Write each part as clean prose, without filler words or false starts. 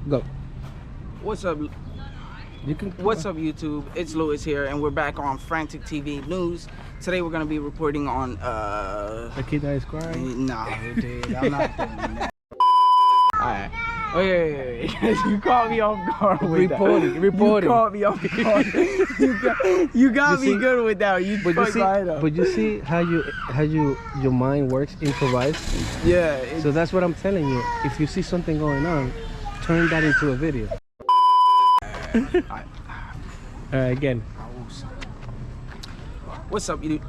Go. What's up? What's up, YouTube? It's Louis here, and we're back on Frantic TV News. Today we're gonna be reporting on Aquí está Squad. No, dude, I'm not doing that. Alright. Wait. You caught me off guard with Reporting. You caught me off guard. you got me see, good with that. But you see how your mind works, improvise. Yeah. So that's what I'm telling you. If you see something going on, turn that into a video. Alright, again. What's up, YouTube?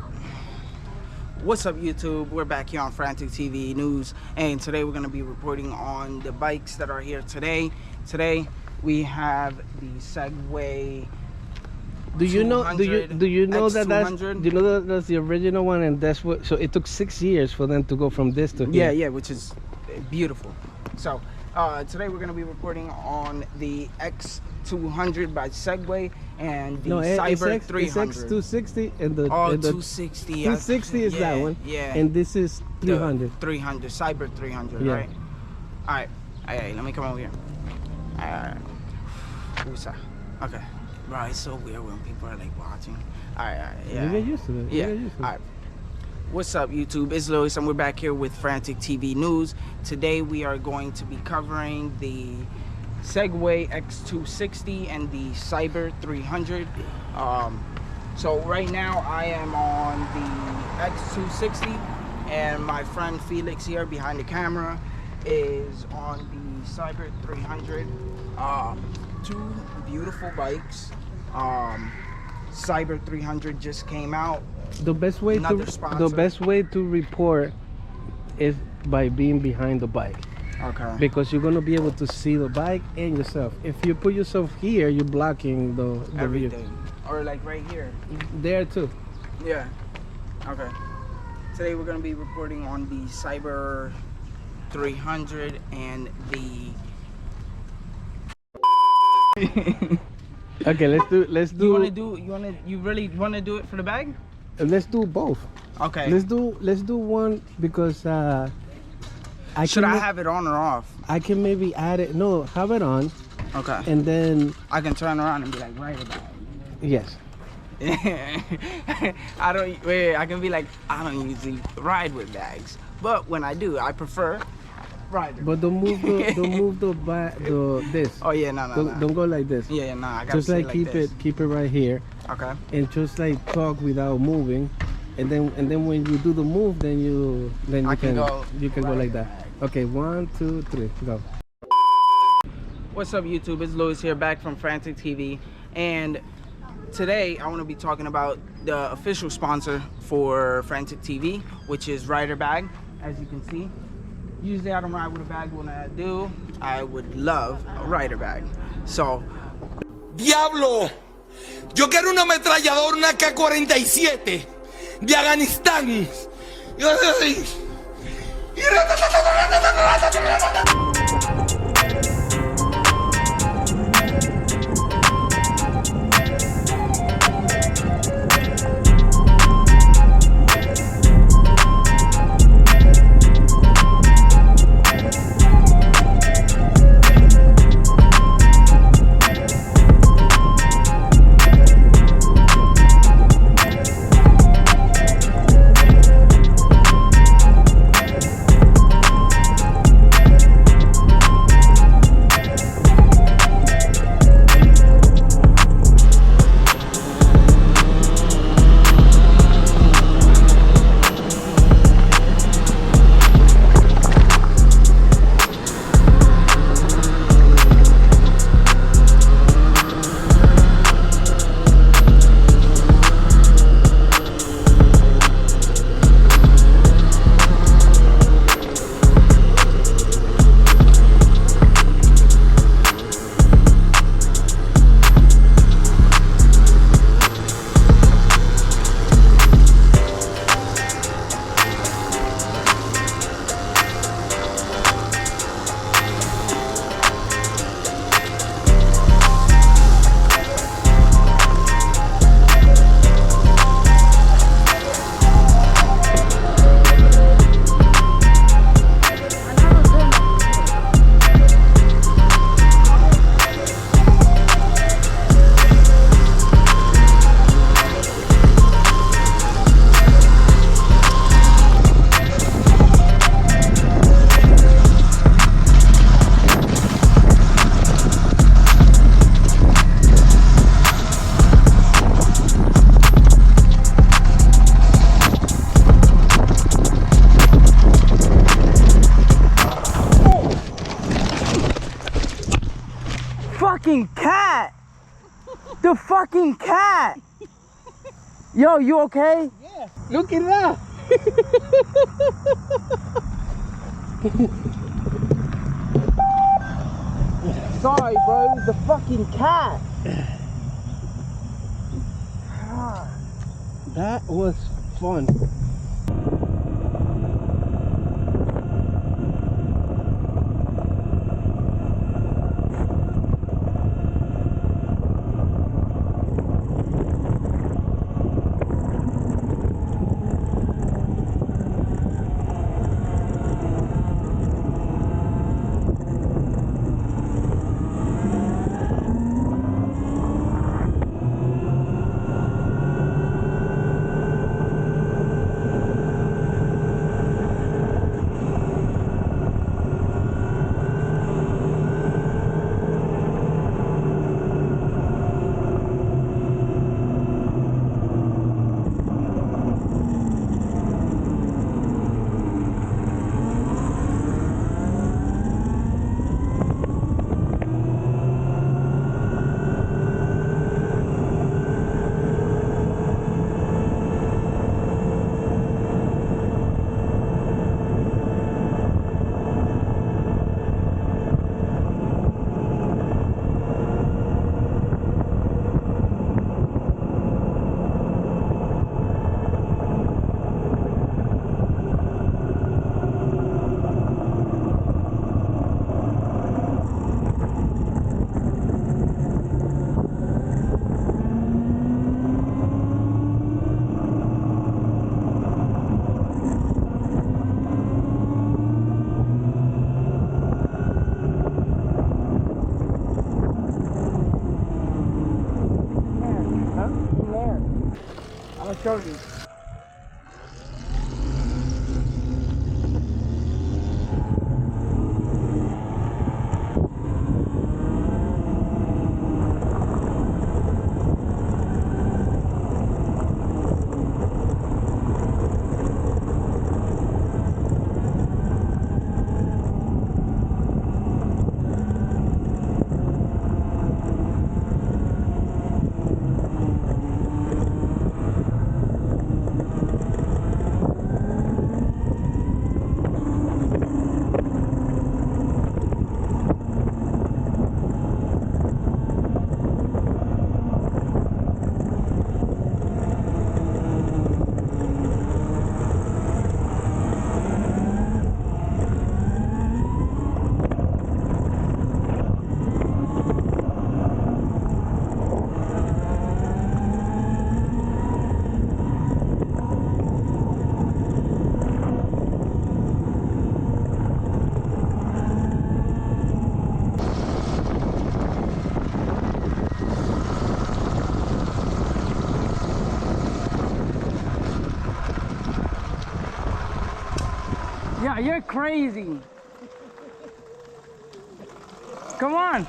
What's up, YouTube? We're back here on Frantic TV News, and today we're going to be reporting on the bikes that are here today. Today we have the Segway. Do you know that that's the original one, and that's what? So it took 6 years for them to go from this to here. Yeah, which is beautiful. So today we're going to be reporting on the X200 by Segway and the Cyber 300. It's X260 and the 260. 260 is that one. Yeah. And this is 300. 300, Cyber 300, yeah. Right? All right, let me come over here. Okay. Bro, it's so weird when people are like watching. All right, yeah. You get used to it. Yeah. All right. What's up, YouTube? It's Louis, and we're back here with Frantic TV News. Today we are going to be covering the Segway X260 and the Cyber 300. So right now I am on the X260, and my friend Felix here behind the camera is on the Cyber 300. Two beautiful bikes. Cyber 300 just came out. The best way to report is by being behind the bike. Okay. Because you're gonna be able to see the bike and yourself. If you put yourself here, you're blocking the everything. view. Or like right here. There too. Yeah. Okay. Today we're gonna be reporting on the Cyber 300 and the. Okay, let's do. You really wanna do it for the bag? Let's do both. Okay. Let's do one because Should I have it on or off? I can maybe add it. No, have it on. Okay. And then I can turn around and be like, right about it. Yes. I can be like, I don't usually ride with bags, but when I do, I prefer riding. But don't move this. Oh yeah, no. Don't go like this. Yeah, no. I gotta just like keep it right here. Okay. And just like talk without moving, and then when you do the move, then you can go like that. Okay, 1, 2, 3, go. What's up, YouTube? It's Louis here, back from Frantic TV, and today I want to be talking about the official sponsor for Frantic TV, which is Rider Bag. As you can see, usually I don't ride with a bag. When I do, I would love a Rider Bag. So, Diablo, yo quiero una ametralladora, una K-47 de Afganistán. fucking cat! The fucking cat! Yo, you okay? Yeah. Look at that. Sorry, bro. It was the fucking cat. That was fun. I'll show you. Yeah, you're crazy. Come on.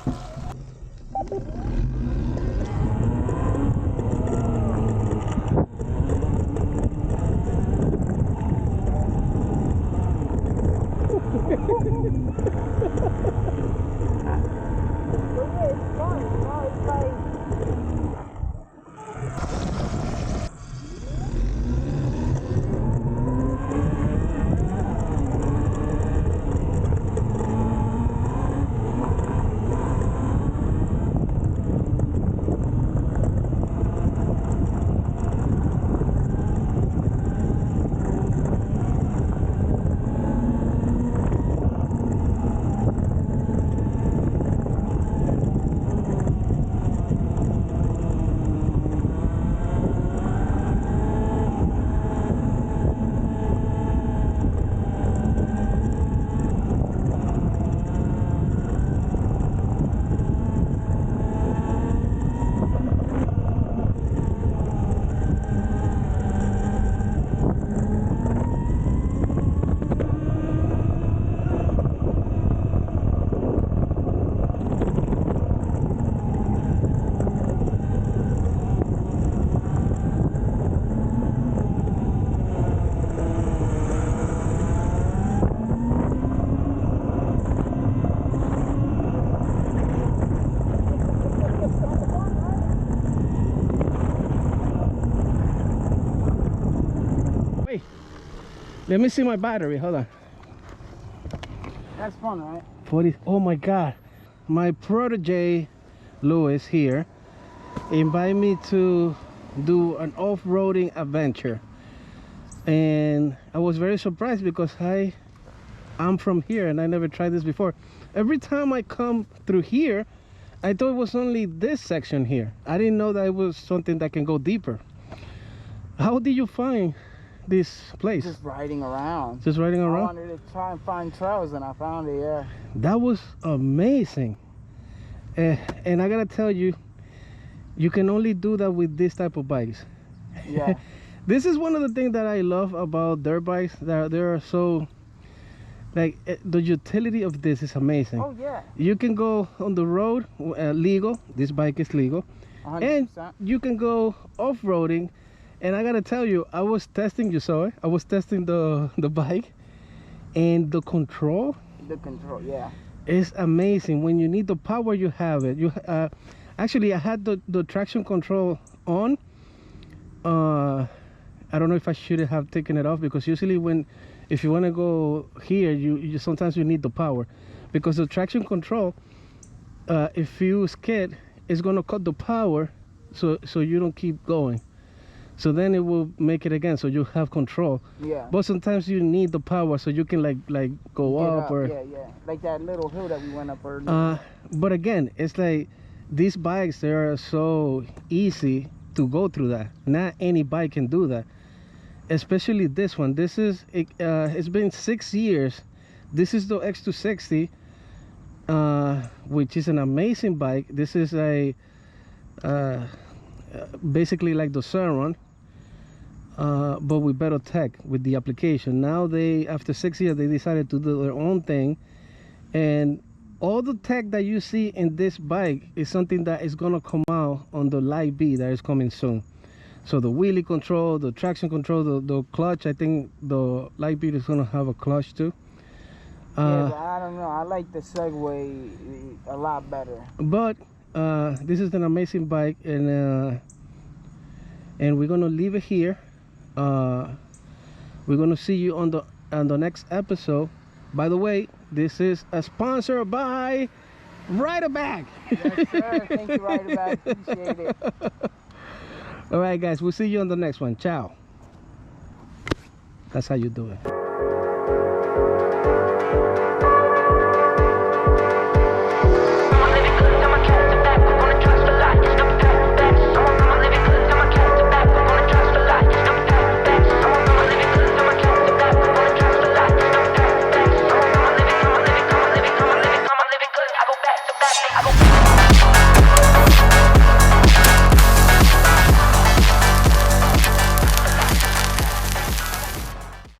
Let me see my battery. Hold on. That's fun, right? 40. Oh my God. My protege, Louis, here, invited me to do an off-roading adventure. And I was very surprised because I'm from here and I never tried this before. Every time I come through here, I thought it was only this section here. I didn't know that it was something that can go deeper. How did you find this place? Just riding around. Just riding around? I wanted to try and find trails and I found it, yeah. That was amazing. And I gotta tell you, you can only do that with this type of bikes. Yeah. This is one of the things that I love about dirt bikes. That they are so, like, the utility of this is amazing. Oh yeah. You can go on the road legal. This bike is legal. 100%. And you can go off-roading. And I gotta tell you, I was testing, you saw it, I was testing the bike, and the control. The control, yeah. It's amazing. When you need the power, you have it. Actually, I had the traction control on. I don't know if I should have taken it off, because usually if you want to go here, you sometimes you need the power, because the traction control, if you skid, it's gonna cut the power, so you don't keep going. So then it will make it again, so you have control. Yeah. But sometimes you need the power, so you can like go up or. Yeah, yeah. Like that little hill that we went up earlier. But again, it's like these bikes, they are so easy to go through that. Not any bike can do that. Especially this one. This is it's been 6 years. This is the X260, which is an amazing bike. This is a basically like the Sunrun. But with better tech, with the application. Now after 6 years, they decided to do their own thing, and all the tech that you see in this bike is something that is gonna come out on the Light B that is coming soon. So the wheelie control, the traction control, the clutch. I think the Light B is gonna have a clutch too. Yeah, but I don't know. I like the Segway a lot better. But this is an amazing bike, and we're gonna leave it here. We're gonna see you on the next episode. By the way, this is a sponsor by Rider Bag. Yes, sir. Thank you, Rider Bag. Appreciate it. All right, guys. We'll see you on the next one. Ciao. That's how you do it.